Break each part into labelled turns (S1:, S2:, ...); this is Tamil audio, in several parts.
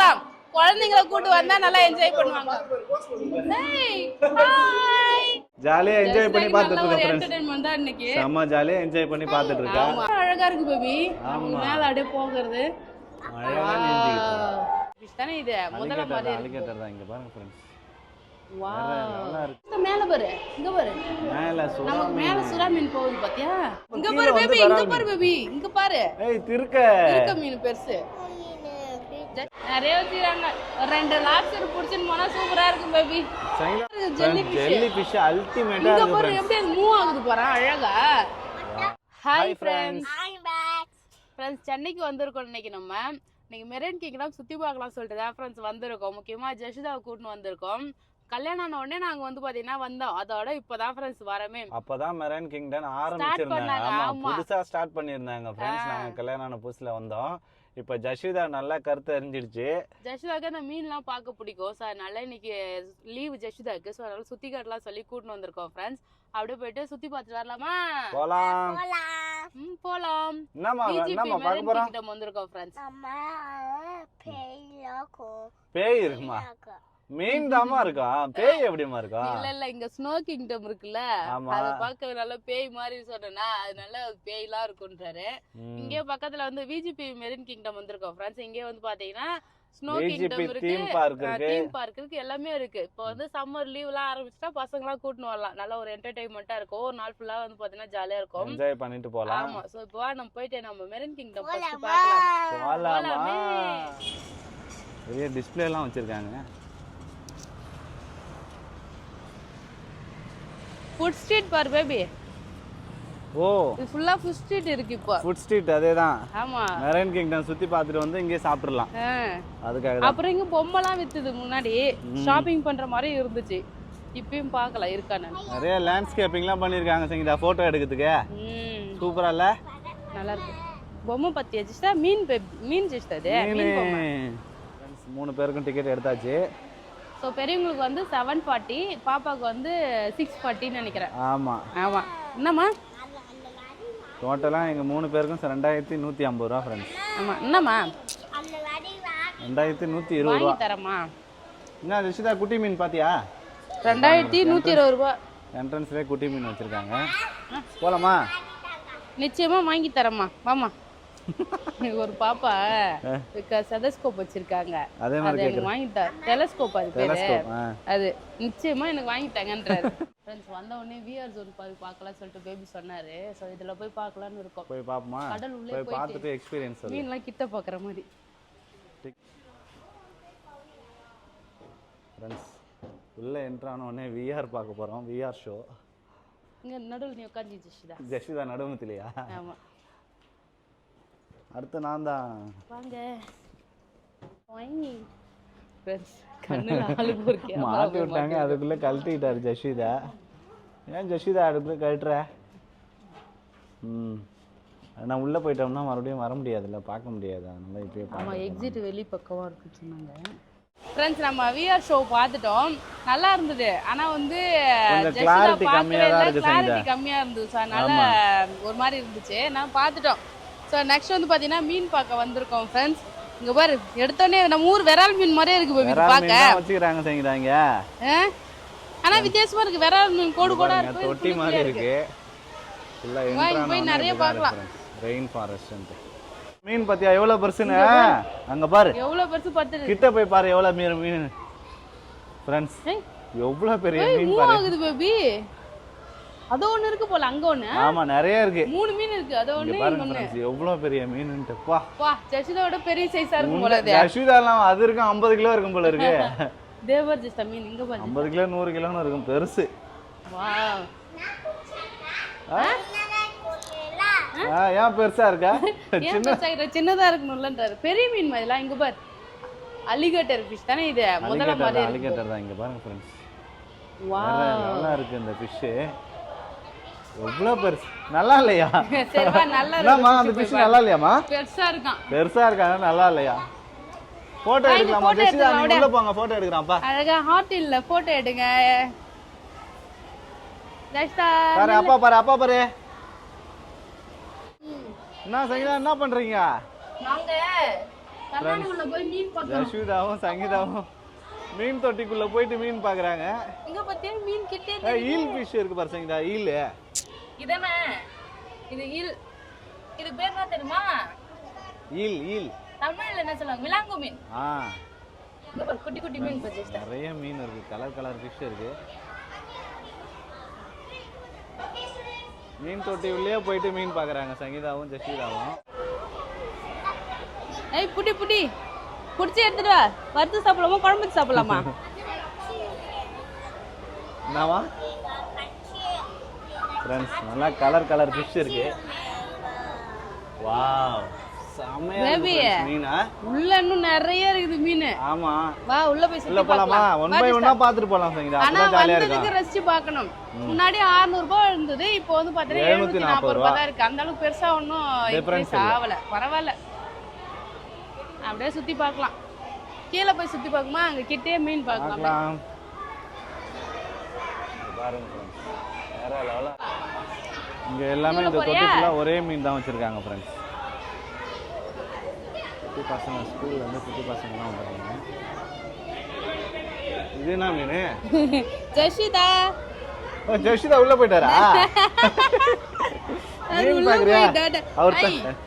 S1: பார்க்கலாம். குழந்தைங்களை கூட்டு வந்தா நல்லா என்ஜாய் பண்ணுவாங்க.
S2: ஜாலியா என்ஜாய் பண்ணி பார்த்துட்டு இருக்கோம் फ्रेंड्स.
S1: என்டர்டெயின்மென்ட் தான் இன்னைக்கு.
S2: செம்ம ஜாலியா என்ஜாய் பண்ணி பார்த்துட்டு இருக்கோம்.
S1: ஆமா அழகா இருக்கு பேபி. மேல அப்படியே போகிறது.
S2: அழகா நீந்திட்டு.
S1: தானே இது முதல்ல மாதிரி
S2: அலிகேட்டர் தான் இங்க பாருங்க फ्रेंड्स.
S1: வாவ்
S2: நல்லா இருக்கு.
S1: மேல பாரு. இங்க பாரு.
S2: மேல சுறா
S1: நமக்கு மேல சுறா மீன் போகுது பாத்தியா? இங்க பாரு பேபி. இங்க பாரு பேபி. இங்க பாரு.
S2: ஏய் திருக்க
S1: மீன் பெருசு. நிறைய வச்சிருக்காங்க. ரெண்டு லாப்ஸ்டர் புடிச்சிட்டு போனா சூப்பரா இருக்கும் பேபி.
S2: ஜெல்லி ஃபிஷ் அல்டிமேட்டா
S1: இங்க
S2: இருக்கு
S1: பாரு
S2: फ्रेंड्स.
S1: எப்படி மூவ் ஆகுது பாரு அழகா. Hi friends. फ्रेंड्स சென்னைக்கு வந்திருக்கோம் இன்னைக்கு நம்ம. இன்னைக்கு மெரைன் கிங்டம் சுத்தி பார்க்கலாம் சொல்லிட்டு தான் फ्रेंड्स வந்திருக்கோம். முக்கியமா ஜெஷிதாவை கூட்டிட்டு வந்திருக்கோம். கல்யாணம் ஆன உடனே நாங்க வந்து பாத்தீங்கன்னா வந்தோம். அதோட இப்பதான் फ्रेंड्स வரமே.
S2: அப்பதான் மெரைன் கிங்டம் ஆரம்பிச்சிருந்தாங்க. ஆமா புதுசா ஸ்டார்ட் பண்ணிருந்தாங்க फ्रेंड्स. நாங்க கல்யாணம் ஆன புதுசுல வந்தோம். இப்ப ஜஷிதா நல்லா கருத்து அறிஞ்சிடுச்சு.
S1: ஜஷிதாக்கு அந்த மீன்லாம் பார்க்க பிடிக்கும். ஸோ அதனால இன்னைக்கு லீவ் ஜஷிதாக்கு. ஸோ அதனால சுத்தி காட்டலாம் சொல்லி கூட்டின்னு வந்திருக்கோம் ஃப்ரெண்ட்ஸ். அப்படியே போயிட்டு சுத்தி பார்த்துட்டு வரலாமா?
S2: போலாம்.
S1: போலாம்.
S2: என்னமா பார்க்க போறோம்?
S1: கிட்ட வந்திருக்கோம் ஃப்ரெண்ட்ஸ்.
S2: பேய் இருக்குமா? மீன் தாமா இருக்கா? பேய் எப்படிமா இருக்கா?
S1: இல்ல இங்க ஸ்னோ கிங்டம் இருக்குல்ல, அத பார்க்க நல்ல பேய் மாதிரி சொன்னா அதனால பேய்லாம் இருக்குன்றாரு. இங்கே பக்கத்துல வந்து விஜிபி மெரின் கிங்டம் வந்திருக்கோம் ஃப்ரெண்ட்ஸ். இங்கே வந்து பாத்தீங்கன்னா ஸ்னோ கிங்டம் இருக்கு, தீம் பார்க் இருக்கு, எல்லாமே இருக்கு. இப்போ வந்து சம்மர் லீவ்லாம் ஆரம்பிச்சிட்டா பசங்கலாம் கூட்டின்னு வரலாம். நல்ல ஒரு என்டர்டெயின்மெண்டா இருக்கும். ஒரு நாள் ஃபுல்லா வந்து பாத்தீங்கன்னா ஜாலியா இருக்கும்,
S2: என்ஜாய் பண்ணிட்டு போலாம்.
S1: ஆமா. சோ இப்போ நம்ம போயிட்டு நம்ம மெரின் கிங்டம் ஃபர்ஸ்ட் பார்க்கலாம்.
S2: போலாமா? பெரிய டிஸ்ப்ளே எல்லாம் வச்சிருக்காங்க.
S1: ஃபுட் ஸ்ட்ரீட் பார் பேபி.
S2: ஓ
S1: இது ஃபுல்லா ஃபுட் ஸ்ட்ரீட் இருக்கு இப்போ.
S2: ஃபுட் ஸ்ட்ரீட் அதேதான்.
S1: ஆமா.
S2: மெரைன் கிங்டம் சுத்தி பார்த்துட்டு வந்து இங்கே சாப்பிடலாம். அதுக்காக தான்.
S1: அப்புறம் இங்க பொம்மைலாம் வித்துது. முன்னாடி ஷாப்பிங் பண்ற மாதிரி இருந்துச்சு. இப்பயும் பார்க்கல இருக்கானே.
S2: நிறைய லேண்ட்ஸ்கேப்பிங்லாம் பண்ணிருக்காங்க சங்கீதா போட்டோ எடுக்கிறதுக்கு. சூப்பரா இல்ல? நல்லா இருக்கு.
S1: பொம்மை பத்தி ஜஸ்டா மீன் ஜஸ்டா இது மீன் பொம்மை.
S2: மூணு பேருக்கும் டிக்கெட் எடுத்தாச்சு.
S1: சோ பெரியவங்களுக்கு வந்து 740, பாப்பாக்கு வந்து 640 நினைக்கிறேன்.
S2: ஆமா
S1: ஆமா. என்னம்மா
S2: டோட்டலா எங்க மூணு பேருக்கும் 2150 ரூபாய் फ्रेंड्स.
S1: ஆமா. என்னம்மா
S2: 2120 ரூபாய்
S1: வாங்கி தரமா?
S2: என்ன ஜெஷிதா குட்டி மீன் பாத்தியா?
S1: 2120 ரூபாய்.
S2: என்ட்ரன்ஸ்லயே குட்டி மீன் வச்சிருக்காங்க. போலாமா?
S1: நிச்சயமா வாங்கி தரமா. வாமா. ஒரு பாப்பா செதஸ்கோப் வச்சிருக்காங்க.
S2: அதே மாதிரி
S1: எனக்கு வாங்கி தர. டெலஸ்கோப் அது பேரு. அது நிச்சயமா எனக்கு வாங்கி தாங்கன்றாரு. फ्रेंड्स வந்த உடனே விஆர் ஜோன் போய் பார்க்கலாம் சொல்லிட்டு பேபி சொன்னாரு. சோ இதல போய் பார்க்கலாம்னு இருக்கோம்.
S2: போய் பாப்போமா?
S1: கடல் உள்ளே
S2: போய் பார்த்துட்டு எக்ஸ்பீரியன்ஸ் சொல்லு.
S1: மீன்லாம் கிட்ட பார்க்குற மாதிரி.
S2: फ्रेंड्स உள்ள என்டர் ஆன உடனே விஆர் பார்க்க போறோம். VR show.
S1: இங்க நடுவுல நீ உட்கார்ந்து ஜெஷிதா.
S2: ஜெஷிதா நடுவுலயா?
S1: ஆமா.
S2: அடுத்து நான் தான்.
S1: வாங்க. வாங்கி. फ्रेंड्स கண்ணுல ஆளு போர்க்கே.
S2: மாட்டி விட்டாங்க. அதுக்குள்ள கழட்டிட்டாரு ஜெஷிதா. ஏன் ஜெஷிதா அதுக்குள்ள கழட்ற? நான் உள்ள போய்ட்டோம்னா மறுபடியும் வர முடியாதுல்ல, பார்க்க முடியாது. அதனால இப்பவே
S1: ஆமா எக்ஸிட் வெளி பக்கமா இருக்கு சொன்னாங்க. फ्रेंड्स நம்ம விஆர் ஷோ பார்த்துட்டோம். நல்லா இருந்தது. ஆனா வந்து
S2: கிளாரிட்டி கம்மியா இருக்கு.
S1: கிளாரிட்டி கம்மியா இருந்துச்சு. அதனால ஒரு மாதிரி இருந்துச்சு. நான் பார்த்துட்டோம். சோ நெக்ஸ்ட் வந்து பாத்தீங்கன்னா மீன் பார்க்க வந்திருக்கோம் फ्रेंड्स. இங்க பாரு எடுத்தோனே நம்ம ஊர் விரால் மீன் மாதிரியே இருக்கு பேபி பாக்க.
S2: வச்சிராங்க சங்கறாங்க.
S1: ஆனா வித்தியாசமா இருக்கு. விரால் மீன் கோடு கோடா இருக்கு.
S2: தொட்டி மாதிரி இருக்கு. இல்ல என்ட்ரான
S1: போய் நிறைய பார்க்கலாம்.
S2: Rain forest. மீன் பாத்தியா எவ்வளவு பெருசுன்னு? அங்க பாரு.
S1: எவ்வளவு பெருசு பாத்து.
S2: கிட்ட போய் பாரு எவ்வளவு மீன். फ्रेंड्स எவ்வளவு பெரிய மீன் பாரு.
S1: ஆகுது பேபி. அது ஒண்ணு இருக்கு போல அங்க ஒண்ணு.
S2: ஆமா நிறைய இருக்கு.
S1: 3 மீன் இருக்கு. அது ஒண்ணு
S2: இங்க பாருங்க எவ்வளவு பெரிய மீன்ன்ட்டு. பா
S1: ஜெஷிதாவோட பெரிய சைஸா இருக்கும் போல இது.
S2: ஜெஷிதாலாம் அது இருக்கு 50 கிலோ இருக்கும் போல இருக்கு.
S1: தேவர் ஜெஷிதா மீன் இங்க பாருங்க
S2: 50 கிலோ 100 கிலோன்னு இருக்கும் பெருசு.
S1: வாவ்.
S2: ஏன் பெருசா இருக்கா?
S1: சின்னதா இருக்கணும்லன்றாரு. பெரிய மீன் மாதிரிலாம் இங்க பாரு. அலிகேட்டர் ஃபிஷ் தானே இது? முதல்ல மாதிரி இருக்கு.
S2: அலிகேட்டர் தான் இங்க பாருங்க फ्रेंड्स.
S1: வாவ்
S2: நல்லா இருக்கு இந்த ஃபிஷ். எவ்வளவு பெருசு. நல்லா இல்லையா?
S1: சரிப்பா நல்லா இருக்கு.
S2: என்னம்மா அந்த ஃபிஷ் நல்லா இல்லையாமா?
S1: பெருசா இருக்கான்.
S2: பெருசா இருக்கானே நல்லா இல்லையா? போட்டோ எடுக்கலாமா? ஜெஷிதா நீ உள்ள போங்க போட்டோ எடுக்கறாம்ப்பா.
S1: அழகா ஹாட் இல்ல போட்டோ எடுங்க. ஜெஷிதா
S2: பாரு அப்பா பாரு அப்பா பாரு. என்ன சங்கீதா என்ன பண்றீங்க?
S1: நாங்க கண்ணாடிக்குள்ள போய் மீன் பார்க்கணும்.
S2: ஜஸ்விதாவும் சங்கீதாவும் மீன் தொட்டிக்குள்ள போயிட்டு மீன் பாக்குறாங்க.
S1: இங்க பாத்தியா மீன் கிட்டே
S2: ஈல் ஃபிஷ் இருக்கு பாரு சங்கீதா. ஈல்
S1: இதானே இது ஈல். இது பேர் என்ன தெரியுமா?
S2: ஈல். ஈல்
S1: தமிழ்ல என்ன சொல்லுவாங்க? மிலாங்கு மீன். இங்க பாரு குட்டி குட்டி மீன் பாரு.
S2: நிறைய மீன் இருக்கு. கலர் கலர் ஃபிஷ் இருக்கு. மீன் தொட்டி உள்ளே போயிட்டு மீன் பாக்குறாங்க சங்கீதாவும் ஜஸ்விதாவும்.
S1: ஏய் புடி புடி புடிச்சு எடுத்துட்டு வா. வறுத்து சாப்பிடலாமா குழம்பு சாப்பிடலாமா?
S2: என்னவா ஃப்ரெண்ட்ஸ் நல்லா கலர் கலர் ஃபிஷ் இருக்கு. வாவ் செமையா இருக்கு மீனா.
S1: உள்ள இன்னும் நிறைய இருக்குது மீன்.
S2: ஆமா
S1: வா உள்ள போய்
S2: உள்ள போலாமா? ஒன் பை ஒன்னா பாத்துட்டு போலாம் சங்கீதா. அப்பதான் ஜாலியா இருக்கும்.
S1: வந்ததுக்கு ரசிச்சு பார்க்கணும். முன்னாடி 600 ரூபாய் இருந்தது. இப்போ வந்து பாத்தீங்கன்னா 740 ரூபாய் தான் இருக்கு. அந்த அளவுக்கு பெருசா ஒண்ணும் டிஃபரன்ஸ் ஆவல. பரவாயில்ல. அப்படியே சுத்தி பார்க்கலாம். கீழே போய் சுத்தி பார்க்குமா? அங்க கிட்டே மீன் பார்க்கலாம்.
S2: பாருங்க வேற லெவலா. இங்க எல்லாமே இந்த தொட்டிக்குள்ள ஒரே மீன் தான் வச்சிருக்காங்க ஃப்ரெண்ட்ஸ். குட்டி பசங்க ஸ்கூல்ல இருந்து குட்டி பசங்க எல்லாம் வந்தாங்க. இது என்ன மீன்?
S1: ஜஷிதா.
S2: ஓ ஜஷிதா உள்ள போயிட்டாரா? மீன் பாக்குறியா?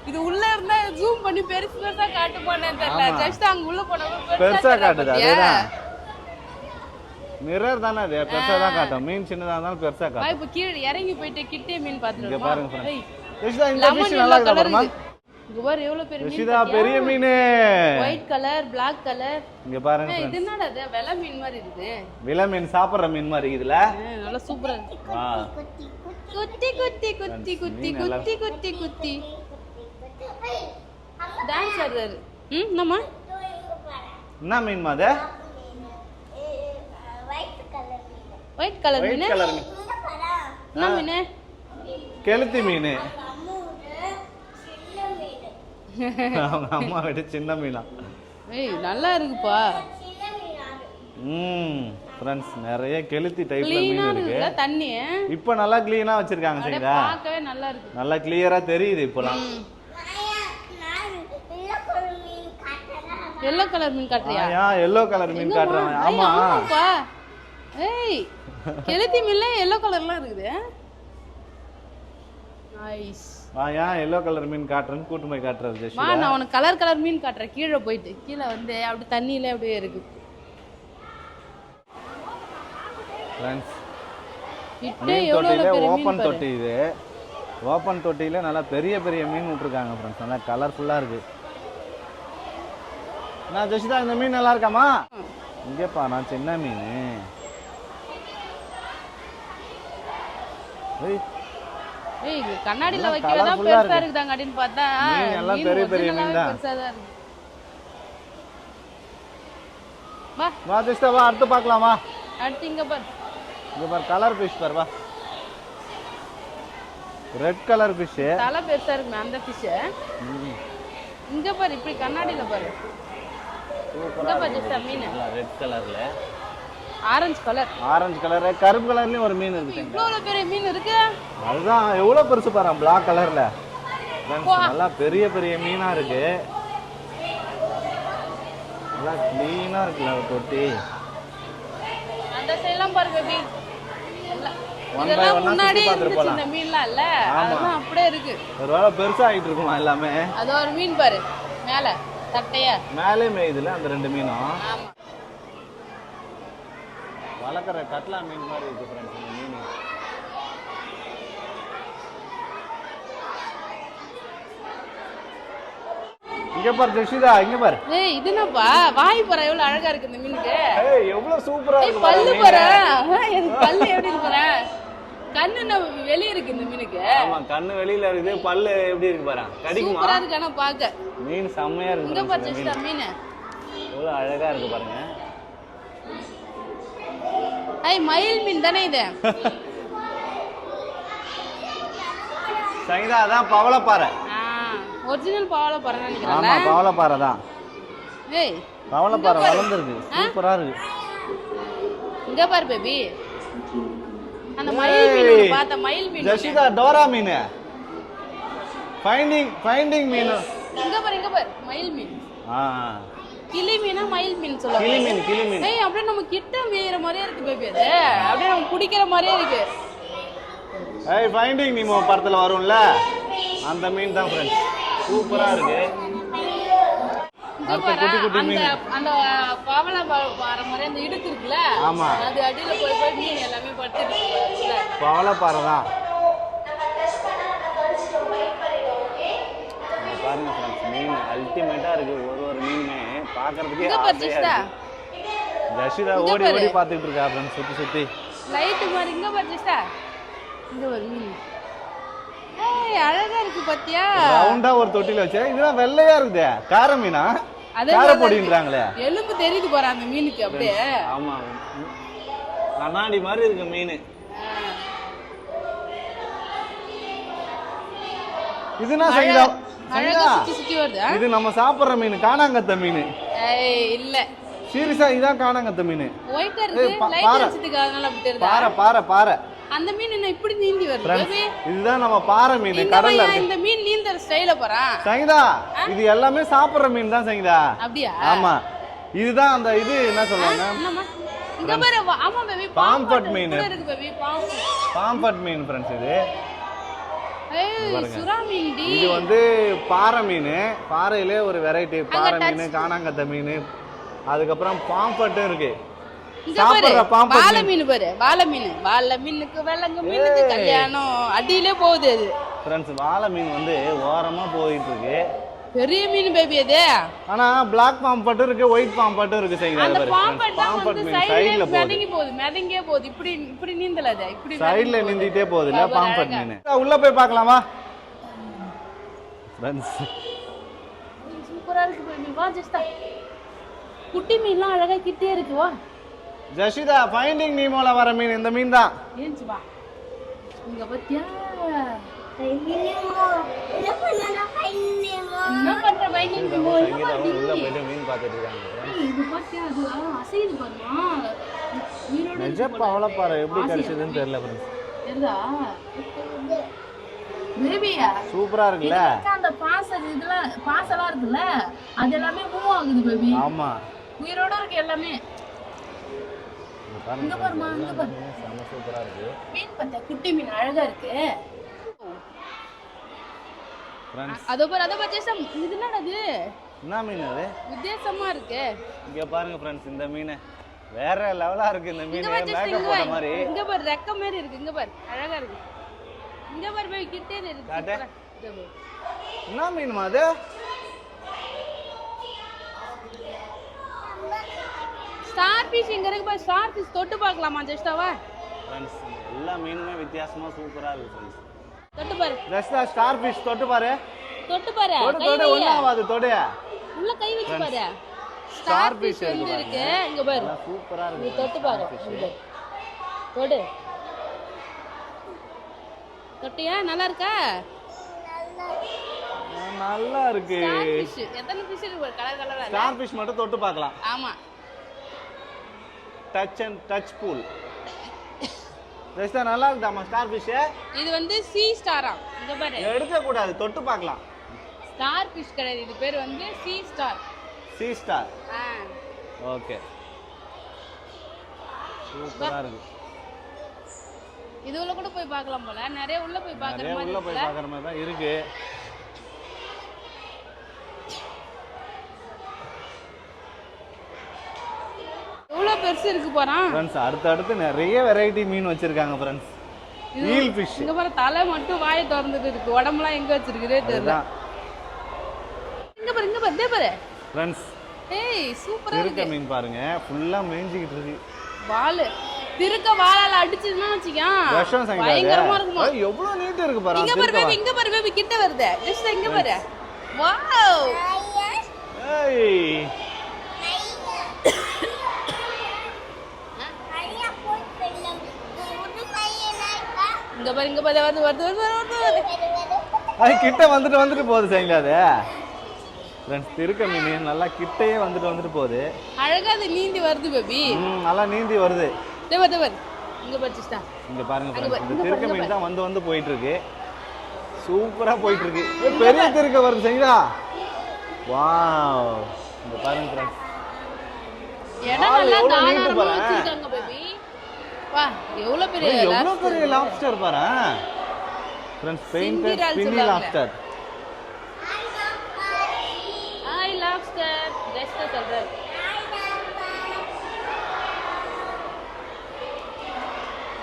S1: இது உள்ள இருந்தா ஜூம் பண்ணி பெருசு பெருசா காட்டுமானே தெரியல. ஜஷிதா அங்க உள்ள போனப்ப
S2: பெருசா காட்டுது. அதுதான் மிரர் தானே அது. பெருசா தான் காட்டும். மீன் சின்னதா இருந்தாலும் பெருசா காட்டும்.
S1: இப்ப கீழ இறங்கி போயிட்டு கிட்டே மீன் பாத்துறோம்.
S2: இங்க பாருங்க ஃப்ரெண்ட்ஸ். ஜஷிதா இந்த ஃபிஷ் நல்லா இருக்கா பாருமா?
S1: இங்க பாரு எவ்வளவு பெரிய மீன்.
S2: ஜஷிதா பெரிய மீன்.
S1: White colour, Black colour.
S2: இங்க பாருங்க ஃப்ரெண்ட்ஸ்.
S1: இது என்னடா இது? வெள மீன் மாதிரி இருக்குது.
S2: வெள மீன் சாப்பிடுற மீன் மாதிரி இருக்குதுல.
S1: நல்லா சூப்பரா இருக்கு. குட்டி குட்டி குட்டி குட்டி குட்டி குட்டி குட்டி டான்ஸ் ஆடுறாரு. என்னம்மா?
S2: என்ன மீன் மாது?
S1: ஒயிட் கலர் மீன்.
S2: ஒயிட் கலர் மீன்.
S1: என்ன மீன்?
S2: கெளுத்தி மீன். அவங்க அம்மா விட சின்ன மீனா.
S1: ஏய் நல்லா இருக்குப்பா.
S2: ஃப்ரெண்ட்ஸ் நிறைய கெளுத்தி டைப்ல மீன் இருக்கு.
S1: தண்ணி
S2: இப்போ நல்லா க்ளீனா வச்சிருக்காங்க சரிங்களா?
S1: பார்க்கவே நல்லா இருக்கு.
S2: நல்லா கிளியரா தெரியுது இப்போலாம்.
S1: yellow கலர் மீன் காட்றியா?
S2: yellow கலர் மீன் காட்றாங்க. ஆமா
S1: ஆமாப்பா. ஏய் கெளுத்தி மீன்ல yellow கலர்லாம் இருக்குது. நைஸ்.
S2: yellow கலர் மீன் காட்றேன்னு கூட்டு போய் காட்றாரு ஜெஷிதா.
S1: நான் உனக்கு கலர் கலர் மீன் காட்றேன். கீழே போயிட்டு கீழே வந்து அப்படியே தண்ணியில அப்படியே இருக்கு.
S2: ஃப்ரெண்ட்ஸ்
S1: கிட்டே எவ்வளவு பெரிய
S2: ஓபன் தொட்டி இது. ஓபன் தொட்டியில நல்லா பெரிய பெரிய மீன் விட்டுருக்காங்க ஃப்ரெண்ட்ஸ். நல்லா கலர்ஃபுல்லா இருக்கு. நான் ஜெஷிதா இந்த மீன் நல்லா இருக்காமா? இங்கப்பா நான் சின்ன மீன்.
S1: ஏய் இது கண்ணாடில வைக்கிறதா பெருசா இருக்குதாங்க அப்படினு பார்த்தா
S2: மீன் எல்லாம் பெரிய பெரிய மீன் தான்.
S1: பெருசா தான் இருக்கு.
S2: வா ஜெஷிதா வா அடுத்து பார்க்கலாமா?
S1: அடுத்து இங்க பாரு.
S2: இங்க பாரு கலர் ஃபிஷ் பாரு வா. Red colour fish.
S1: தலை பெருசா இருக்கு அந்த ஃபிஷ். இங்க பாரு இப்படி கண்ணாடில பாரு. இங்க பாரு ஜெஷிதா மீன்.
S2: ரெட் கலர்ல.
S1: Orange colour.
S2: ஆரஞ்சு கலர் கருப்பு கலர்லயும் ஒரு மீன் இருக்கு.
S1: இவ்வளவு பெரிய மீன் இருக்கு.
S2: அதுதான் எவ்வளவு பெருசு பாரு Black கலர்ல. நல்லா பெரிய பெரிய மீனா இருக்கு. நல்லா க்ளீனா இருக்குல தொட்டி.
S1: அந்த சைடுலாம் பாரு பேபி. இதெல்லாம் முன்னாடி இருந்துச்சு இந்த மீன்லாம் இல்ல. அதெல்லாம் அப்படியே இருக்கு.
S2: ஒருவேளை பெருசா ஆயிட்டு இருக்குமா எல்லாமே.
S1: அது ஒரு மீன் பாரு மேல தட்டையா.
S2: மேலே மேய்துல அந்த ரெண்டு மீனும்.
S1: ஆமா.
S2: வளர்க்குற கட்லா மீன் மாதிரி இருக்கு ஃப்ரெண்ட்ஸ் இந்த மீன். இங்க பாரு ஜெஷிதா இங்க பாரு.
S1: ஏய் இது என்னப்பா? வாய் பாரு எவ்வளவு அழகா இருக்கு இந்த மீனுக்கு.
S2: ஏய் எவ்வளவு சூப்பரா இருக்கு பாரு.
S1: பல்லு பாரு. எனக்கு பல்லு எப்படி இருக்கு பாரு. கண்ணு வெளிய இருக்கு இந்த மீனுக்கு.
S2: ஆமா கண்ணு வெளியில இருக்குது. பல்லு எப்படி இருக்கு பாரு. கடிக்குமா?
S1: சூப்பரா இருக்கு ஆனா பாக்க.
S2: மீன் செமையா இருக்கு.
S1: இங்க பாரு ஜெஷிதா மீன்.
S2: எவ்வளவு அழகா இருக்கு பாருங்க.
S1: ஐய் மயில் மீன் தானே இது?
S2: சங்கீதா அதான் பவளப்பாறை.
S1: ஒரிஜினல் பவளப்பாறை நினைக்கிறேன்.
S2: ஆமா பவளப்பாறை தான்.
S1: ஏய்
S2: பவளப்பாறை வளர்ந்திருக்கு. சூப்பரா இருக்கு.
S1: இங்க பாரு பேபி. அந்த மயில் மீன் பாத்த மயில் மீன்.
S2: ஜெஷிதா டோரா மீன். ஃபைண்டிங் மீன்.
S1: இங்க பாரு மயில் மீன்.
S2: ஆ
S1: கிளி மீனா மயில் மீன் சொல்லுவாங்க.
S2: கிளி மீன்.
S1: ஏய் அப்படியே நம்ம கிட்ட மேயிற மாதிரியே இருக்கு பேபி. அது அப்படியே நம்ம குடிக்கிற மாதிரியே இருக்கு.
S2: ஏய் ஃபைண்டிங் நீமோ படத்துல வரும்ல அந்த மீன் தான் ஃப்ரெண்ட்ஸ். சூப்பரா இருக்கு. அடுத்து குட்டி குட்டி மீன்.
S1: அந்த பவள பாறை மாதிரி அந்த இடுக்கு இருக்குல,
S2: ஆமா,
S1: அது அடியில போய் மீன் எல்லாமே படுத்துட்டு இருக்குல.
S2: பவள பாறை தான். பாருங்க ஃப்ரெண்ட்ஸ், மீன் அல்டிமேட்டா இருக்கு. ஒரு மீனுமே பார்க்கிறதுக்கே ஆசையா இருக்கு. ஜஷிதா ஓடி ஓடி பார்த்துட்டு இருக்கா ஃப்ரெண்ட்ஸ், சுத்தி
S1: லைட் மாதிரி. இங்க பாரு ஜஷிதா, இங்க ஒரு மீன். ஏய் அழகா இருக்கு பாத்தியா?
S2: ரவுண்டா ஒரு தொட்டில வச்சே. இதெல்லாம் வெள்ளையா இருக்குதே, கார மீனா? கார பொடின்றாங்களே.
S1: எலும்பு தெரியுது பாரு அந்த மீனுக்கு அப்படியே.
S2: ஆமா, கண்ணாடி மாதிரி இருக்கு மீன். இதுனா சைடா
S1: அழகா சுத்தி சுத்தி வருது.
S2: இது நம்ம சாப்பிடுற மீன், காணாங்கத்த மீன்.
S1: ஏய் இல்ல,
S2: சீரியஸா இதான் காணாங்கத்த மீன்.
S1: ஒயிட்டா இருக்கு, லைட் அடிச்சதுக்கு அதனால அப்படி தெரியுது.
S2: பாறை
S1: அந்த மீன் என்ன இப்படி நீந்தி வருது பேபி?
S2: இதுதான் நம்ம பாறை மீன், கடல்ல இருக்கு.
S1: இந்த மீன் நீந்தற ஸ்டைல பாரு
S2: சங்கீதா. இது எல்லாமே சாப்பிடுற மீன் தான் சங்கீதா.
S1: அப்படியே?
S2: ஆமா, இதுதான் அந்த இது என்ன சொல்றாங்க,
S1: இங்க பாரு. ஆமா பேபி,
S2: பாம்பட் மீன்
S1: இருக்கு பேபி.
S2: பாம்பட் மீன் ஃப்ரெண்ட்ஸ். இது
S1: ஏய் சுறா மீன் டி.
S2: இது வந்து பாறை மீன். பாறையிலே ஒரு வெரைட்டி, பாறை மீன், காணாங்கத்த மீன், அதுக்கப்புறம் பாம்பட்டும் இருக்கு. சாப்பிடுற பாம்பட்
S1: வாளை மீன் பாரு, வாளை மீனுக்கு வெள்ளங்க மீனுக்கு கல்யாணம் அடியிலே போகுது அது
S2: ஃப்ரெண்ட்ஸ். வாளை மீன் வந்து ஓரமா போயிட்டு இருக்கு.
S1: பெரிய மீன் பேபி அது.
S2: ஆனா பிளாக் பாம்பட் இருக்கு, ஒயிட் பாம்பட் இருக்கு.
S1: அந்த பாம்பட் மீன் சைடுல மிதங்கி போகுது. இப்படி நீந்தல அது, இப்படி
S2: சைடுல நீந்திட்டே போகுது இல்ல பாம்பட் மீன். உள்ள போய் பார்க்கலாமா ஃப்ரெண்ட்ஸ்?
S1: சூப்பரா இருக்கு பேபி. வா ஜஸ்டா, குட்டி மீன்லாம் அழகா கிட்டே இருக்கு. வா
S2: ஜஷிதா, ஃபைண்டிங் நீமோல வர மீன் இந்த மீன் தான்.
S1: ஏஞ்சி வா. இங்க பாத்தியா? என்ன பண்ற ஃபைண்டிங் நீமோ?
S2: உள்ள போய் மீன் பார்த்துட்டு இருக்காங்க.
S1: இது பாத்தியா? அது அசையுது பாருமா. மீனோட
S2: நிஜ பவளப்பாறை எப்படி கிடைச்சதுன்னு தெரியல ஃப்ரெண்ட்ஸ்.
S1: தெரியுதா பேபியா?
S2: சூப்பரா இருக்குல்ல.
S1: அந்த பாசெல்லாம் இருக்குல்ல, அது எல்லாமே மூவ் ஆகுது பேபி.
S2: ஆமா,
S1: உயிரோட இருக்கு எல்லாமே. இங்க பாருமா, இங்க பாரு.
S2: செம சூப்பரா இருக்கு.
S1: மீன் பார்த்தா குட்டி மீன் அழகா இருக்கு.
S2: ஃப்ரெண்ட்ஸ்
S1: அதோ பாரு ஜெசம். இது என்னது?
S2: என்ன மீன் அது?
S1: வித்தியாசமா இருக்கு.
S2: இங்க பாருங்க ஃப்ரெண்ட்ஸ், இந்த மீன் வேற லெவலா இருக்கு. இந்த மீன் மேக்கப் போட்ட மாதிரி.
S1: இங்க பாரு, ரெக்க மாதிரி இருக்கு. இங்க பாரு, அழகா இருக்கு. இங்க பாரு போய் கிட்டே இருக்கு.
S2: என்ன மீன்மா அது?
S1: ஸ்டார் ஃபிஷ் இங்க இருக்கு பாரு. ஸ்டார் ஃபிஷ் தொட்டு பார்க்கலாமா ஜெஸ்டாவா?
S2: ஃப்ரெண்ட்ஸ் எல்லா மீனுமே வித்தியாசமா சூப்பரா இருக்கு ஃப்ரெண்ட்ஸ்.
S1: தொட்டு பாரு
S2: ஜெஸ்டா, ஸ்டார் ஃபிஷ் தொட்டு பாரு.
S1: தொட்டு
S2: ஒண்ணு ஆகாது, தொடு.
S1: உள்ள கை வச்சு பாரு.
S2: ஸ்டார் ஃபிஷ்
S1: இருக்கு. இங்க பாரு,
S2: சூப்பரா இருக்கு.
S1: நீ தொட்டு பாரு. தொடு. தொட்டியா? நல்லா இருக்கா?
S2: நல்லா இருக்கு.
S1: ஸ்டார் ஃபிஷ் எத்தனை ஃபிஷ் இருக்கு பாரு, கலர் கலரா.
S2: ஸ்டார் ஃபிஷ் மட்டும் தொட்டு பார்க்கலாம்.
S1: ஆமா,
S2: டச் பூல். ஜெஸ்டா நல்லா இருக்குதாமா ஸ்டார் ஃபிஷ்? இது
S1: வந்து சீ ஸ்டாரா. இங்க பாரு,
S2: எடுக்க கூடாது, தொட்டு பார்க்கலாம்.
S1: ஸ்டார் ஃபிஷ் கிடையாது, இது பேர் வந்து சீ ஸ்டார்.
S2: சீ ஸ்டார். ஓகே, சூப்பரா இருக்கு.
S1: இது உள்ள கூட போய் பார்க்கலாம் போல. நிறைய உள்ள போய் பார்க்கற மாதிரி
S2: தான் இருக்கு.
S1: எவ்வளவு பெருசு இருக்கு பாறா
S2: ஃப்ரெண்ட்ஸ். அடுத்து நிறைய வெரைட்டி மீன் வச்சிருக்காங்க ஃப்ரெண்ட்ஸ். Eel fish.
S1: இங்க பாரு, தலை மட்டும் வாயை திறந்துட்டு இருக்கு. உடம்பெல்லாம் எங்க வச்சிருக்குதே தெரியல. இங்க பாரு டே பாரு
S2: ஃப்ரெண்ட்ஸ்.
S1: ஏய் சூப்பரா இருக்கு.
S2: திருக்க மீன் பாருங்க, ஃபுல்லா மேஞ்சிக்கிட்டு இருக்கு.
S1: வால் திருக்க வாளால அடிச்சதுன்னா வச்சியா பயங்கரமா இருக்குமா.
S2: எவ்வளவு நீட் இருக்கு பாரு.
S1: இங்க பாரு பேபி கிட்ட வருது. ஜஸ்ட் இங்க பாரு. வாவ்.
S2: ஏய்
S1: இங்க பாரு வருது.
S2: அது கிட்ட வந்துட்டு போகுது சரிங்களா? அது ஃப்ரெண்ட்ஸ் திருக்க மீன் நல்லா கிட்டயே வந்துட்டு போகுது.
S1: அழகா அது நீந்தி வருது பேபி.
S2: நல்லா நீந்தி வருது.
S1: தேவர் இங்க பாருடா.
S2: இங்க பாருங்க ஃப்ரெண்ட்ஸ், இந்த திருக்க மீன் தான் வந்து போயிட்டு இருக்கு. சூப்பரா போயிட்டு இருக்கு. பெரிய திருக்க வருது சரிங்களா? வாவ், இந்த பாருங்க ஃப்ரெண்ட்ஸ்.
S1: இடம் நல்லா தாராளமா வச்சிருக்காங்க பேபி. வா, எவ்வளவு பெரிய
S2: லாப்ஸ்டர் பாரு ஃப்ரெண்ட்ஸ். Painted spiny lobster.
S1: ஐ லாப்ஸ்டர் ஜஸ்ட் சொல்றேன்.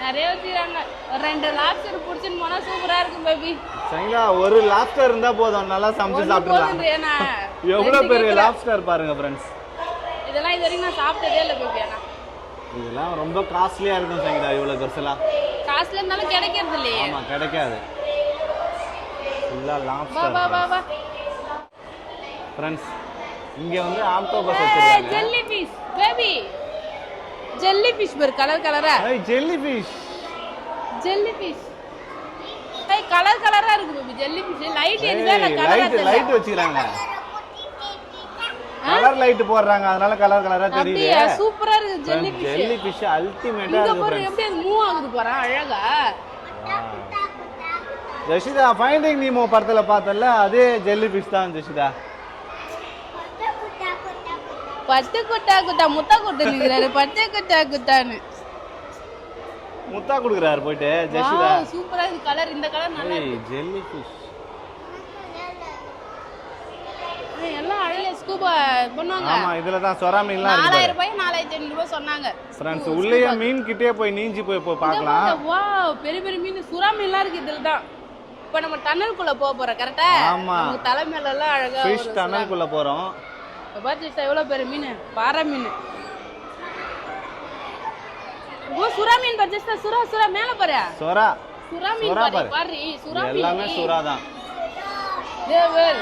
S1: நிறைய வச்சிருக்காங்க. ஒரு 2 லாப்ஸ்டர் புடிச்சிட்டு போனா சூப்பரா இருக்கும் பேபி. சரிங்களா,
S2: ஒரு லாப்ஸ்டர் இருந்தா போதும், நல்லா சமைச்சு சாப்பிடலாம். எவ்வளவு பெரிய லாப்ஸ்டர் பாருங்க ஃப்ரெண்ட்ஸ்.
S1: இதெல்லாம் இது வரைக்கும் நான் சாப்பிட்டதே இல்ல பேபி. ஆனா
S2: இதெல்லாம் ரொம்ப காஸ்ட்லியா இருக்கும் சங்கீதா. இவ்வளவு பெருசெல்லாம்
S1: காஸ்ட்லியா இருந்தாலும் கிடைக்கிறது இல்லையே.
S2: ஆமா, கிடைக்காது. ஃபுல்லா லாப்ஸ்டர்.
S1: வா வா வா
S2: ஃப்ரெண்ட்ஸ், இங்க வந்து ஆக்டோபஸ் வச்சிருக்காங்க.
S1: Jelly fish baby. Jelly fish பேர் கலர் கலரா.
S2: ஏய், ஜெல்லி ஃபிஷ்.
S1: Jelly fish. ஏய், கலர் கலரா இருக்கு பேபி. ஜெல்லி ஃபிஷ் லைட் எரியுதா இல்ல கலரா தெரியல.
S2: லைட் வச்சிருக்காங்க. கலர் லைட் போடுறாங்க, அதனால கலர் கலரா தெரியுது.
S1: அப்படியே சூப்பரா இருக்கு ஜெல்லி ஃபிஷ்.
S2: ஜெல்லி ஃபிஷ் அல்டிமேட்டா
S1: இருக்கு.
S2: இருக்கு
S1: பாரு எப்படி அது மூவ் ஆகுது பாரு அழகா.
S2: ஜெஷிதா, ஃபைண்டிங் நீமோ படத்துல பார்த்தல, அதே ஜெல்லி ஃபிஷ் தான் ஜெஷிதா.
S1: பச்சை குட்டா குட்டா முத்தா குட்டா நிக்கிறாரு. பச்சை குட்டா குட்டான்னு
S2: முத்தா குடுக்குறாரு போயிட்டு ஜெஷிதா.
S1: சூப்பரா இருக்கு கலர். இந்த கலர் நல்லா இருக்கு.
S2: ஜெல்லி ஃபிஷ்
S1: எல்லாம் அழகா ஸ்கூபா பண்ணுவாங்க.
S2: ஆமா, இதுல தான் சொரா மீன்லாம் இருக்கு.
S1: 4000 ரூபாய் 4500 ரூபாய் சொன்னாங்க
S2: फ्रेंड्स. உள்ளேயே மீன் கிட்டே போய் நீஞ்சி போய் பார்க்கலாம்.
S1: வாவ், பெரிய பெரிய மீன் சுறா மீன்லாம் இருக்கு இதுல தான். இப்போ நம்ம டனலுக்குள்ள போக போறோம் கரெக்ட்டா?
S2: ஆமா,
S1: நம்ம தலை மேல எல்லாம் அழகா
S2: ஃபிஷ் டனலுக்குள்ள போறோம்.
S1: பாத்தீங்களா எவ்வளவு பெரிய மீன்? பாறை மீன். ஓ, சுறா மீன் பாத்தீங்களா? சுறா மேல பாரு. சுறா மீன் பாரு. சுறா மீன்
S2: எல்லாமே சுறா தான்.
S1: தேவர்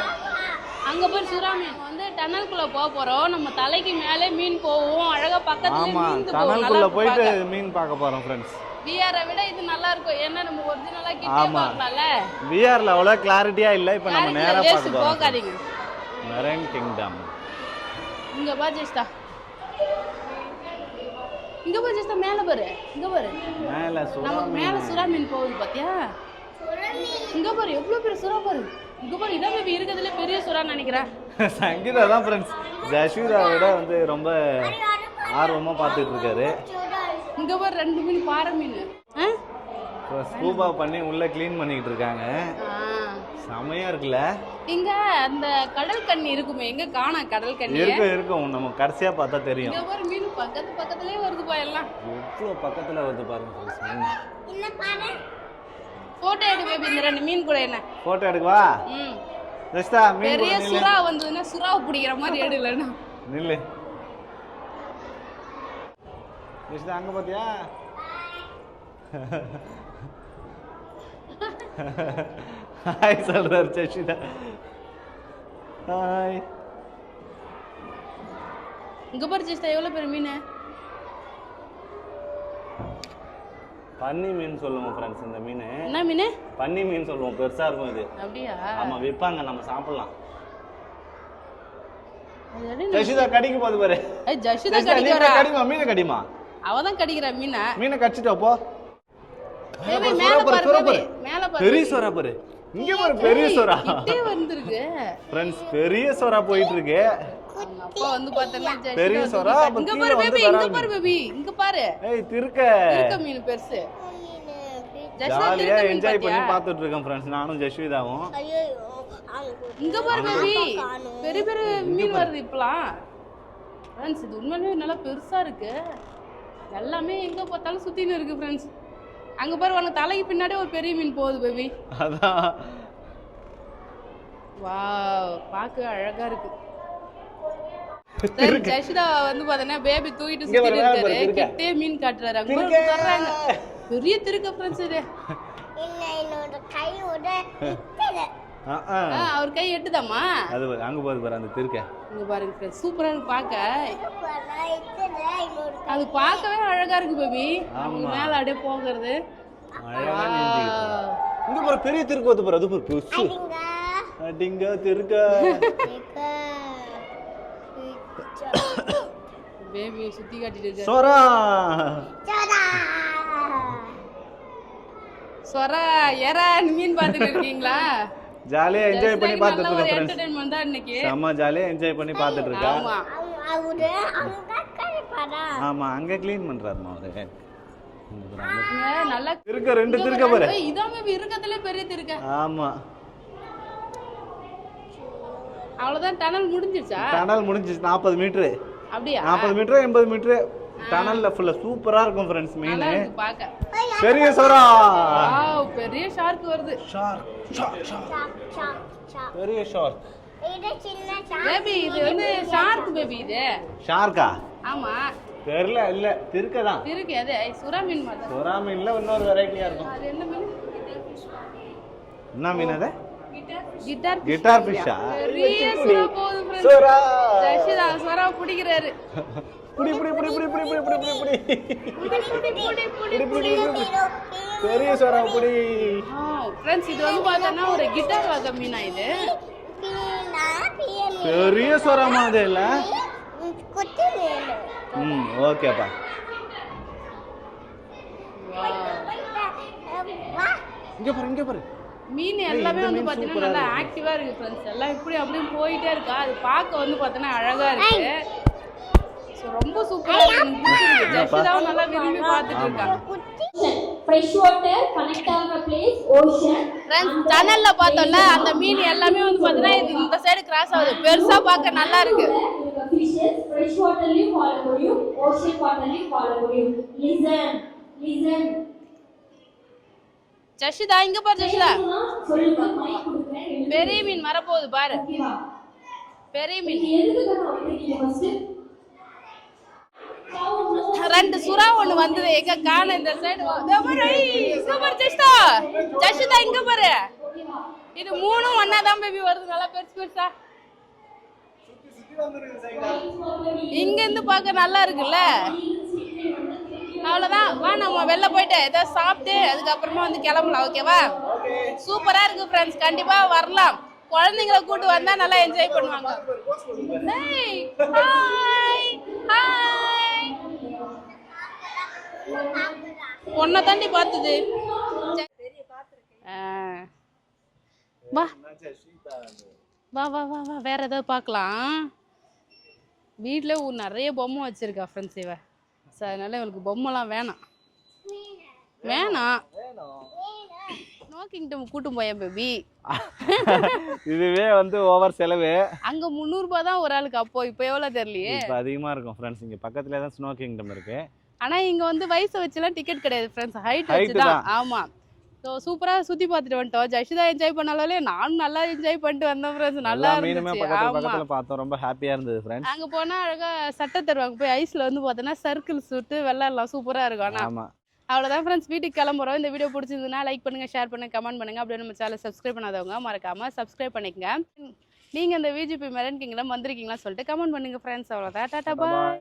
S1: அங்க போய் சுறா மீன் வந்து டனலுக்குள்ள போக போறோம். நம்ம தலைக்கு மேலே மீன் போவோம். அழகா பக்கத்துல மீன் போவோம்.
S2: டனலுக்குள்ள போயிட்டு மீன் பார்க்க போறோம் ஃப்ரெண்ட்ஸ்.
S1: விஆர் விட இது நல்லா இருக்கும். ஏன்னா நம்ம ஒரிஜினலா கிட்ட பார்க்கலாம்ல.
S2: விஆர்ல அவ்வளவு கிளாரிட்டியா இல்ல. இப்போ நம்ம நேரா பார்க்க போறோம்.
S1: போகாதீங்க.
S2: Marine kingdom.
S1: இங்க பா ஜெஸ்டா. இங்க பா ஜெஸ்டா, மேல பாரு. இங்க பாரு.
S2: மேல சுறா
S1: நம்ம மேல சுறா மீன் போகுது பாத்தியா? இங்க பாரு எவ்வளவு பெரிய சுறா பாரு. இங்க பாரு, இதான் பேபி இருக்குதுல பெரிய சுறான்னு நினைக்கிறேன்.
S2: சங்கீதா தான் ஃப்ரெண்ட்ஸ். ஜஷீதா விட வந்து ரொம்ப ஆர்வமா பார்த்துட்டு இருக்காரு.
S1: இங்க பாரு 2 மீன் பாறை மீன்.
S2: ஸ்கூபா பண்ணி உள்ள க்ளீன் பண்ணிட்டு இருக்காங்க. செமையா இருக்குல்ல.
S1: இங்க அந்த கடல் கண்ணி இருக்குமே, எங்க காணா கடல் கண்ணி?
S2: இருக்கும். நம்ம கடைசியா பார்த்தா தெரியும்.
S1: இங்க பாரு மீன் பக்கத்துலயே வருது பா. எல்லாம்
S2: எவ்வளவு பக்கத்துல வருது பாருங்க ஃப்ரெண்ட்ஸ்.
S1: இல்ல பாரு. போட்டோ எடு பேபி. இந்த 2 மீன் கூட என்ன
S2: போட்டோ எடுக்கவா? ஜஸ்டா மீன்
S1: பெரிய சுறா வந்ததுன்னா சுறாவை பிடிக்கிற மாதிரி எடுலனா
S2: நில்லு. ஜஸ்டா அங்க பாத்தியா? ஹாய் சொல்றாரு ஜஷிதா. ஹாய்.
S1: இங்க பாரு ஜஸ்டா எவ்வளவு பெரிய மீன்.
S2: பன்னி மீன் சொல்லுவோம் ஃப்ரெண்ட்ஸ். இந்த மீன்
S1: என்ன மீன்?
S2: பன்னி மீன் சொல்லுவோம். பெருசா இருக்கும் இது.
S1: அப்படியா?
S2: ஆமா, விப்பாங்க, நம்ம சாப்பிடலாம். ஜஷிதா கடிக்கு போது பாரு.
S1: ஏய், ஜஷிதா கடிக்குறா.
S2: கடிமா மீனை கடிமா.
S1: அவ தான் கடிக்குறா மீனை.
S2: மீனை கடிச்சிட்டு போ.
S1: மேல பாரு. மேல பாரு.
S2: பெரிய சுறா பாரு. இங்க பாரு பெரிய சுறா.
S1: கிட்டே வந்திருக்கு
S2: ஃப்ரெண்ட்ஸ். பெரிய சுறா போயிட்டு இருக்கு.
S1: அப்பா வந்து பார்த்தனா ஜஷிதா
S2: பெரிய சுறா.
S1: இங்க பாரு பேபி. இங்க பாரு பேபி. இங்க பாரு.
S2: ஏய், திருக்க
S1: மீன் பெருசு.
S2: ஜாலியா என்ஜாய் பண்ணி பார்த்துட்டு இருக்கோம் ஃப்ரெண்ட்ஸ், நானும் ஜஷிதாவும்.
S1: இங்க பாரு பேபி. பெரிய பெரிய மீன் வருது இப்பலாம். ஃப்ரெண்ட்ஸ், இது உண்மையிலேயே நல்லா பெருசா இருக்கு. எல்லாமே எங்க பார்த்தாலும் சுத்தின்னு இருக்கு ஃப்ரெண்ட்ஸ். அங்க பாரு, உனக்கு தலைக்கு பின்னாடி ஒரு பெரிய மீன் போகுது பேபி.
S2: அதான்.
S1: வாவ், பார்க்க அழகா இருக்கு. ஜஷிதா வந்து பாத்தீங்கன்னா பேபி தூக்கிட்டு சுத்திட்டு இருக்காரு. கிட்டே மீன் காட்டுறாரு. அங்க வர்றாங்க. பெரிய திருக்க ஃப்ரெண்ட்ஸ் இது. இல்ல, என்னோட கையோட எட்டல. அவர் கை எட்டுதாமா?
S2: அது அங்க போகுது பாரு அந்த திருக்க.
S1: இங்க பாருங்க ஃப்ரெண்ட்ஸ், சூப்பரா இருக்கு பார்க்க. அது பார்க்கவே அழகா இருக்கு பேபி. அவங்க மேல அப்படியே போகிறது
S2: அழகா நீந்திட்டு. இங்க பாரு பெரிய திருக்க வந்து பாரு. அது பாரு புசு. அடிங்க திருக்க.
S1: பேபி சுத்தி காட்டிட்டு இருக்காரு.
S2: சொரா.
S1: சொரா எறா மீன் பார்த்துட்டு இருக்கீங்களா?
S2: ஜாலியா என்ஜாய் பண்ணி பார்த்துட்டு
S1: நல்ல ஒரு
S2: இருக்கோம் ஃப்ரெண்ட்ஸ்.
S1: என்டர்டெயின்மெண்ட் தான் இன்னைக்கு.
S2: செம்ம ஜாலியா என்ஜாய் பண்ணி பார்த்துட்டு இருக்கா.
S1: ஆமா
S2: ஆமா அங்க க்ளீன் பண்றாருமா அவரு.
S1: இங்க நல்லா
S2: திருக்க ரெண்டு திருக்க பாரு.
S1: இதாமே இருக்கதுல பெரிய திருக்க.
S2: ஆமா
S1: அவ்வளவுதான் டனல் முடிஞ்சிருச்சா?
S2: டனல் முடிஞ்சிச்சு 40 மீட்டர்.
S1: அப்படியா?
S2: 40 மீட்டர் 80 மீட்டர் டனல்ல ஃபுல்லா சூப்பரா இருக்கும் ஃப்ரெண்ட்ஸ். மீன்
S1: நல்லா இருக்கு பாக்க.
S2: பெரிய சுறா.
S1: வாவ் பெரிய ஷார்க் வருது.
S2: ஷார்க் பெரிய ஷார்க்.
S3: இது சின்ன ஷார்க்.
S1: பேபி இது வந்து ஷார்க் பேபி இது.
S2: ஷார்க்கா?
S1: ஆமா
S2: தெரியல இல்ல திருக்கதான்.
S1: இருக்கு அது சுறா மீன் மாதிரி.
S2: சுறா மீன்ல இன்னொரு வெரைட்டியா இருக்கும்.
S1: அது என்ன மீன்?
S2: என்ன மீன் அது?
S1: கிட்டார்
S2: ஃபிஷ்ஷா?
S1: பெரிய சுறா போகுது ஃப்ரெண்ட்ஸ்.
S2: சுறா.
S1: ஜெஷிதா சுறா பிடிக்கிறாரு.
S2: புடி புடி புடி புடி புடி புடி புடி புடி புடி பெரிய சுறா புடி.
S1: ஃப்ரெண்ட்ஸ் இது வந்து பார்த்தோன்னா ஒரு கிட்டார் வகை மீனா இது.
S2: பெரிய சுறா மாதிரி இல்ல?
S3: குட்டி மீன்.
S2: ஓகேப்பா. இங்க பாரு இங்க பாரு.
S1: மீன் எல்லாமே வந்து பார்த்தீங்கன்னா நல்லா ஆக்டிவா இருக்கு ஃப்ரெண்ட்ஸ். எல்லாம் இப்படி அப்படியே போயிட்டே இருக்கா. அது பார்க்க வந்து பார்த்தோன்னா அழகா இருக்கு. ரொம்ப சூப்பரா இருக்கு. ஜெஷிதாவும் நல்லா விரும்பி பார்த்துட்டு இருக்காங்க.
S3: ஃப்ரெஷ் வாட்டர் கனெக்ட் ஆகிற பிளேஸ் ஓஷன்.
S1: ஃப்ரெண்ட்ஸ் டனல்ல பார்த்தோம்ல அந்த மீன் எல்லாமே வந்து பார்த்தீங்கன்னா இந்த சைடு கிராஸ் ஆகுது. பெருசா பார்க்க நல்லா இருக்கு.
S3: ஃபிஷஸ் ஃப்ரெஷ் வாட்டர்லயும் வாழ முடியும், ஓஷன் வாட்டர்லயும் வாழ முடியும். லிசன்
S1: ஜெஷிதா இங்க பாரு ஜெஷிதா.
S3: சொல்லுங்க மைக் கொடுக்கிறேன்.
S1: பெரிய மீன் வரப்போகுது பாரு. பெரிய மீன்.
S3: எதுக்கு நான் வந்திருக்கீங்க ஃபர்ஸ்ட்?
S1: ரெண்டு சுறா ஒண்ணு வந்தது எங்க காண இந்த சைடு. சூப்பர் ஜெஷிதா. ஜெஷிதா இங்க பாரு. இது மூணும் ஒண்ணா தான் பேபி வருது. நல்லா பெருசு பெருசா. இங்க இருந்து பார்க்க நல்லா இருக்குல்ல. அவ்வளவுதான் வா நம்ம வெளில போயிட்டு ஏதாவது சாப்பிட்டு அதுக்கப்புறமா வந்து கிளம்பலாம். ஓகேவா? சூப்பரா இருக்கு ஃப்ரெண்ட்ஸ். கண்டிப்பா வரலாம். குழந்தைங்களை கூட்டு வந்தா நல்லா என்ஜாய் பண்ணுவாங்க. பொண்ணை தாண்டி பார்த்தது. வா வா வா வா வா வேற ஏதாவது பார்க்கலாம். வீட்டில் நிறைய பொம்மை வச்சிருக்கா ஃப்ரெண்ட்ஸ் இவ. ஸோ அதனால இவளுக்கு பொம்மைலாம் வேணாம். ஸ்னோ கிங்டம் கூட்டும் போயேன் பேபி.
S2: இதுவே வந்து ஓவர் செலவு.
S1: அங்க 300 ரூபாய் தான் ஒரு ஆளுக்கு. அப்போ இப்போ எவ்வளவு தெரியலையே.
S2: இப்போ அதிகமா இருக்கும் ஃப்ரெண்ட்ஸ். இங்க பக்கத்துல தான் ஸ்னோ கிங்டம் இருக்கு.
S1: ஆனா இங்க வந்து வயசை வச்சுலாம் டிக்கெட் கிடையாது ஃப்ரெண்ட்ஸ். ஹைட் வச்சு தான். ஆமா. ஸோ சூப்பரா சுத்தி பார்த்துட்டு வந்துட்டோம். ஜெஷிதா என்ஜாய் பண்ணாலே நானும் நல்லா என்ஜாய் பண்ணிட்டு வந்தேன் ஃப்ரெண்ட்ஸ். நல்லா இருந்துச்சு.
S2: பக்கத்துல பார்த்தோம். ரொம்ப ஹாப்பியா இருந்தது ஃப்ரெண்ட்ஸ்.
S1: அங்க போனா அழகா சட்டை தருவாங்க. போய் ஐஸ்ல வந்து பார்த்தோன்னா சர்க்கிள் சுட்டு விளையாடலாம். சூப்பரா இருக்கும். ஆனா அவ்வளோதான் ஃப்ரெண்ட்ஸ். வீட்டுக்கு கிளம்புறோம். இந்த வீடியோ பிடிச்சிருந்ததுன்னா லைக் பண்ணுங்க, ஷேர் பண்ணுங்க, கமெண்ட் பண்ணுங்க. அப்படியே நம்ம சேனல் சப்ஸ்கிரைப் பண்ணாதவங்க மறக்காம சப்ஸ்கிரைப் பண்ணிக்கங்க. நீங்க இந்த விஜிபி மெரன் கிங்டம் வந்திருக்கீங்களா சொல்லிட்டு கமெண்ட் பண்ணுங்க ஃப்ரெண்ட்ஸ். அவ்வளோதான். டாடா பாய்.